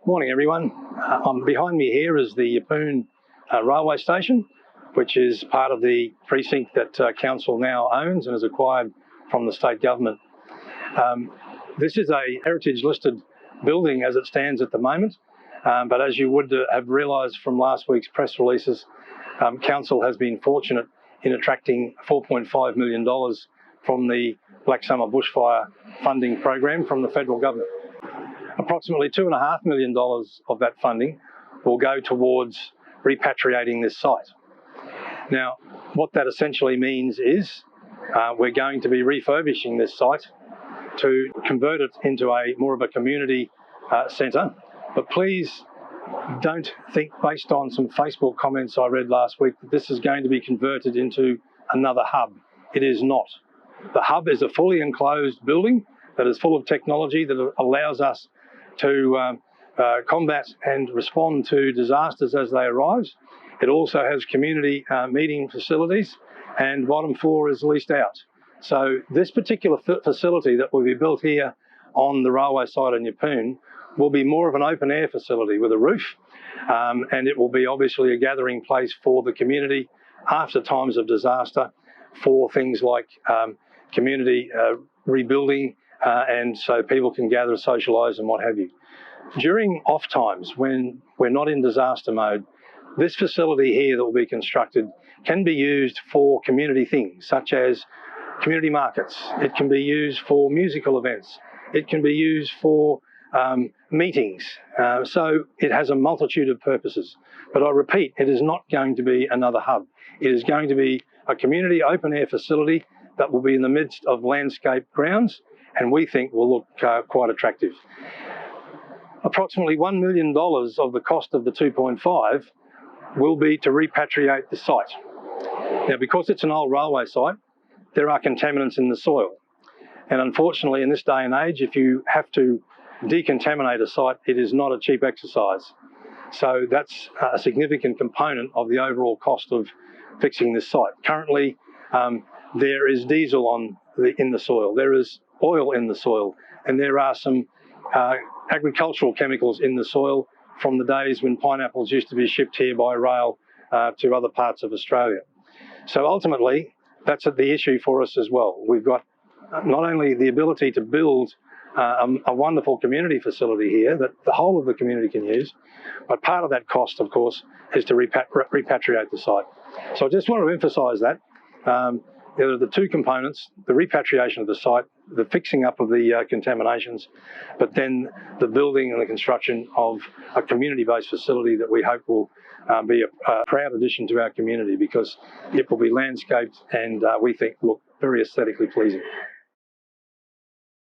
Morning everyone. Behind me here is the Yeppoon railway station, which is part of the precinct that council now owns and has acquired from the state government. This is a heritage listed building as it stands at the moment, but as you would have realised from last week's press releases, council has been fortunate in attracting $4.5 million from the Black Summer bushfire funding program from the federal government. Approximately $2.5 million of that funding will go towards repatriating this site. Now, what that essentially means is we're going to be refurbishing this site to convert it into more of a community centre. But please don't think, based on some Facebook comments I read last week, that this is going to be converted into another hub. It is not. The hub is a fully enclosed building that is full of technology that allows us to combat and respond to disasters as they arise. It also has community meeting facilities, and bottom floor is leased out. So this particular facility that will be built here on the railway site in Yeppoon will be more of an open air facility with a roof, and it will be obviously a gathering place for the community after times of disaster for things like community rebuilding, and so people can gather, socialise and what have you. During off times when we're not in disaster mode, this facility here that will be constructed can be used for community things such as community markets. It can be used for musical events. It can be used for meetings. So it has a multitude of purposes. But I repeat, it is not going to be another hub. It is going to be a community open air facility that will be in the midst of landscape grounds, and we think will look quite attractive. Approximately $1 million of the cost of the 2.5 will be to repatriate the site. Now, because it's an old railway site, there are contaminants in the soil. And unfortunately, in this day and age, if you have to decontaminate a site, it is not a cheap exercise. So that's a significant component of the overall cost of fixing this site. Currently, there is diesel in the soil, there is oil in the soil, and there are some agricultural chemicals in the soil from the days when pineapples used to be shipped here by rail to other parts of Australia. So ultimately, that's the issue for us as well. We've got not only the ability to build a wonderful community facility here that the whole of the community can use, but part of that cost, of course, is to repatriate the site. So I just want to emphasise that. There are the two components: the repatriation of the site, the fixing up of the contaminations, but then the building and the construction of a community-based facility that we hope will be a proud addition to our community, because it will be landscaped and we think look very aesthetically pleasing.